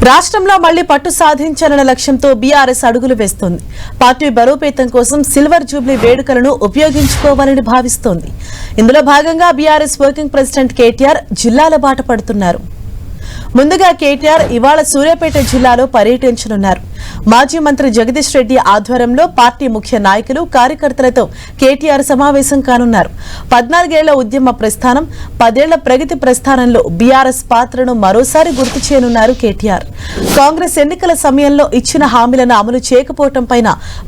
రాష్ట్రంలో మళ్లీ పట్టు సాధించాలన్న లక్ష్యంతో బీఆర్ఎస్ అడుగులు వేస్తోంది. పార్టీ బలోపేతం కోసం సిల్వర్ జూబ్లీ వేడుకలను ఉపయోగించుకోవాలని భావిస్తోంది. ఇందులో భాగంగా బీఆర్ఎస్ వర్కింగ్ ప్రెసిడెంట్ కేటీఆర్ జిల్లాల బాట పడుతున్నారు. ముందుగా కేటీఆర్ ఇవాళ సూర్యాపేట జిల్లాలో పర్యటించనున్నారు. మాజీ మంత్రి జగదీష్ రెడ్డి ఆధ్వర్యంలో పార్టీ ముఖ్య నాయకులు కార్యకర్తలతో కేటీఆర్ సమావేశం కానున్నారు. 14 ఏళ్ల ఉద్యమ ప్రస్థానం, 10 ఏళ్ల ప్రగతి ప్రస్థానంలో బీఆర్ఎస్ పాత్రను మరోసారి గుర్తు చేయనున్నారు కేటీఆర్. కాంగ్రెస్ ఎన్నికల సమయంలో ఇచ్చిన హామీలను అమలు చేయకపోవడంపై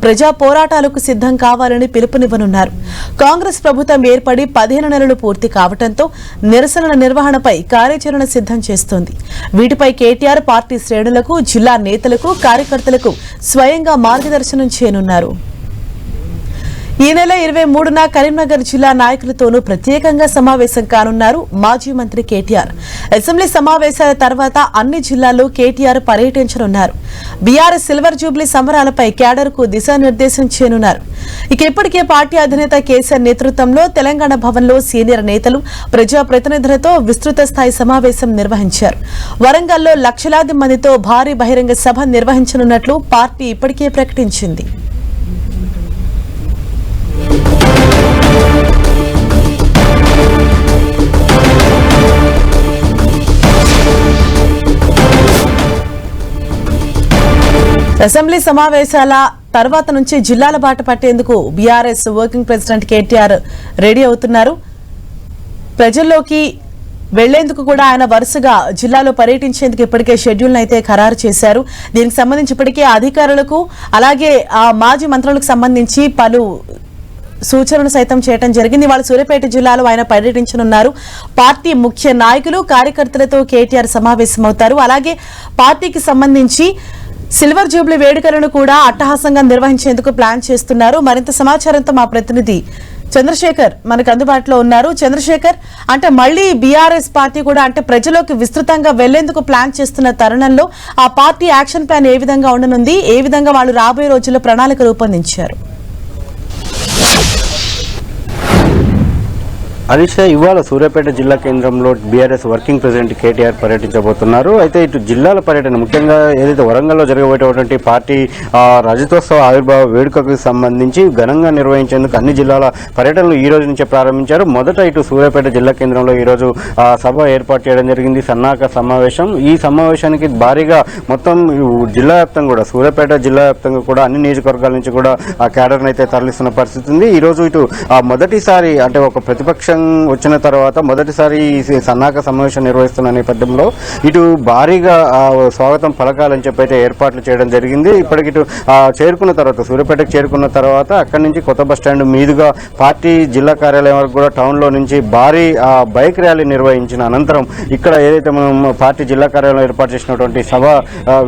ప్రజా పోరాటాలకు సిద్దం కావాలని పిలుపునివ్వనున్నారు. కాంగ్రెస్ ప్రభుత్వం ఏర్పడి 15 నెలలు పూర్తి కావడంతో నిరసనల నిర్వహణపై కార్యాచరణ సిద్దం చేస్తోంది. వీటిపై కేటీఆర్ పార్టీ శ్రేణులకు, జిల్లా నేతలకు, కార్యకర్తలకు స్వయంగా మార్గదర్శనం చేయనున్నారు. ఈ నెల 23న కరీంనగర్ జిల్లా నాయకులతోనూ ప్రత్యేకంగా సమావేశం కానున్నారు మాజీ మంత్రి కేటీఆర్. అసెంబ్లీ సమావేశాల తర్వాత అన్ని జిల్లాల్లో కేటీఆర్ పర్యటించనున్నారు. బీఆర్ఎస్ సిల్వర్ జూబ్లీ సంబరాలపై క్యాడర్కు దిశానిర్దేశం చేయనున్నారు. ఇప్పటికే పార్టీ అధినేత కేసీఆర్ నేతృత్వంలో తెలంగాణ భవన్లో సీనియర్ నేతలు, ప్రజాప్రతినిధులతో విస్తృత స్థాయి సమావేశం నిర్వహించారు. వరంగల్లో లక్షలాది మందితో భారీ బహిరంగ సభ నిర్వహించనున్నట్లు పార్టీ ఇప్పటికే ప్రకటించింది. అసెంబ్లీ సమావేశాల తర్వాత నుంచి జిల్లాల బాట పట్టేందుకు BRS working president KTR ready అవుతున్నారు. ప్రజల్లోకి వెళ్లేందుకు కూడా ఆయన వరుసగా జిల్లాలో పర్యటించేందుకు ఇప్పటికే షెడ్యూల్ అయితే ఖరారు చేశారు. దీనికి సంబంధించి ఇప్పటికే అధికారులకు, అలాగే మాజీ మంత్రులకు సంబంధించి పలు సూచనలు సైతం చేయడం జరిగింది. వాళ్ళ సూర్యాపేట జిల్లాలో ఆయన పర్యటించనున్నారు. పార్టీ ముఖ్య నాయకులు, కార్యకర్తలతో కేటీఆర్ సమావేశమవుతారు. అలాగే పార్టీకి సంబంధించి సిల్వర్ జూబ్లీ వేడుకలను కూడా అట్టహాసంగా నిర్వహించేందుకు ప్లాన్ చేస్తున్నారు. మరింత సమాచారంతో మా ప్రతినిధి చంద్రశేఖర్ మనకు అందుబాటులో ఉన్నారు. చంద్రశేఖర్, అంటే మళ్లీ బీఆర్ఎస్ పార్టీ కూడా అంటే ప్రజలోకి విస్తృతంగా వెళ్లేందుకు ప్లాన్ చేస్తున్న తరుణంలో ఆ పార్టీ యాక్షన్ ప్లాన్ ఏ విధంగా ఉండనుంది, ఏ విధంగా వాళ్ళు రాబోయే రోజుల్లో ప్రణాళిక రూపొందించారు? హరీష్, ఇవాళ సూర్యాపేట జిల్లా కేంద్రంలో బీఆర్ఎస్ వర్కింగ్ ప్రెసిడెంట్ కేటీఆర్ పర్యటించబోతున్నారు. అయితే ఇటు జిల్లాల పర్యటన, ముఖ్యంగా ఏదైతే వరంగల్లో జరగబోయేటువంటి పార్టీ రజతోత్సవ ఆవిర్భావ వేడుకకు సంబంధించి ఘనంగా నిర్వహించేందుకు అన్ని జిల్లాల పర్యటనలు ఈ రోజు నుంచే ప్రారంభించారు. మొదట ఇటు సూర్యాపేట జిల్లా కేంద్రంలో ఈరోజు సభ ఏర్పాటు చేయడం జరిగింది, సన్నాహక సమావేశం. ఈ సమావేశానికి భారీగా మొత్తం జిల్లా వ్యాప్తంగా కూడా, సూర్యాపేట జిల్లా వ్యాప్తంగా కూడా అన్ని నియోజకవర్గాల నుంచి కూడా ఆ క్యాడర్ను అయితే తరలిస్తున్న పరిస్థితి ఉంది. ఈ రోజు ఇటు మొదటిసారి అంటే ఒక ప్రతిపక్షం వచ్చిన తర్వాత మొదటిసారి సన్నాహక సమావేశం నిర్వహిస్తున్న నేపథ్యంలో ఇటు భారీగా స్వాగతం పలకాలని చెప్పి అయితే ఏర్పాట్లు చేయడం జరిగింది. ఇప్పటికి ఇటు చేరుకున్న తర్వాత, సూర్యాపేటకు చేరుకున్న తర్వాత అక్కడి నుంచి కొత్త బస్టాండ్ మీదుగా పార్టీ జిల్లా కార్యాలయం వరకు కూడా టౌన్లో నుంచి భారీ బైక్ ర్యాలీ నిర్వహించిన అనంతరం ఇక్కడ ఏదైతే మనం పార్టీ జిల్లా కార్యాలయం ఏర్పాటు చేసినటువంటి సభ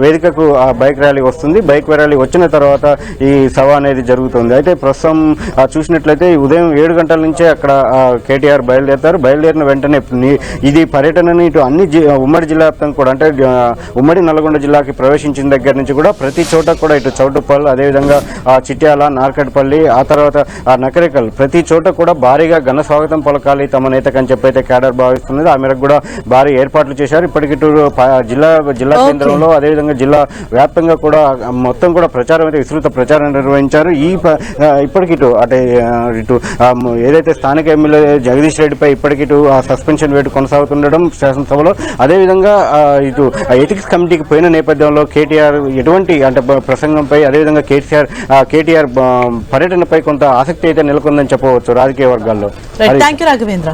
వేదికకు ఆ బైక్ ర్యాలీ వస్తుంది. బైక్ ర్యాలీ వచ్చిన తర్వాత ఈ సభ అనేది జరుగుతుంది. అయితే ప్రస్తుతం చూసినట్లయితే ఉదయం 7 గంటల నుంచే అక్కడ కేటీఆర్ బయలుదేరుతారు. బయలుదేరిన వెంటనే ఇది పర్యటనని ఇటు అన్ని ఉమ్మడి జిల్లా వ్యాప్తంగా కూడా, అంటే ఉమ్మడి నల్గొండ జిల్లాకి ప్రవేశించిన దగ్గర నుంచి కూడా ప్రతి చోట కూడా ఇటు చౌటుప్పల్, అదేవిధంగా చిట్యాల, నార్కట్పల్లి, ఆ తర్వాత నకరికల్, ప్రతి చోట కూడా భారీగా ఘన స్వాగతం పలకాలి తమ నేతకని చెప్పి అయితే క్యాడర్ భావిస్తున్నది. ఆ మేరకు కూడా భారీ ఏర్పాట్లు చేశారు. ఇప్పటికి జిల్లా కేంద్రంలో, అదేవిధంగా జిల్లా వ్యాప్తంగా కూడా మొత్తం కూడా ప్రచారం అయితే విస్తృత ప్రచారం నిర్వహించారు. ఇప్పటికి ఇటు ఏదైతే స్థానిక ఎమ్మెల్యే జగదీష్ రెడ్డిపై ఇప్పటికి సస్పెన్షన్ వేటు కొనసాగుతుండడం శాసనసభలో, అదేవిధంగా ఇటు ఎథిక్స్ కమిటీకి పోయిన నేపథ్యంలో కేటీఆర్ ఎటువంటి అంటే ప్రసంగంపై, అదేవిధంగా కేటీఆర్ పర్యటనపై కొంత ఆసక్తి అయితే నెలకొందని చెప్పవచ్చు రాజకీయ వర్గాల్లో. థాంక్యూ రాఘవేంద్ర.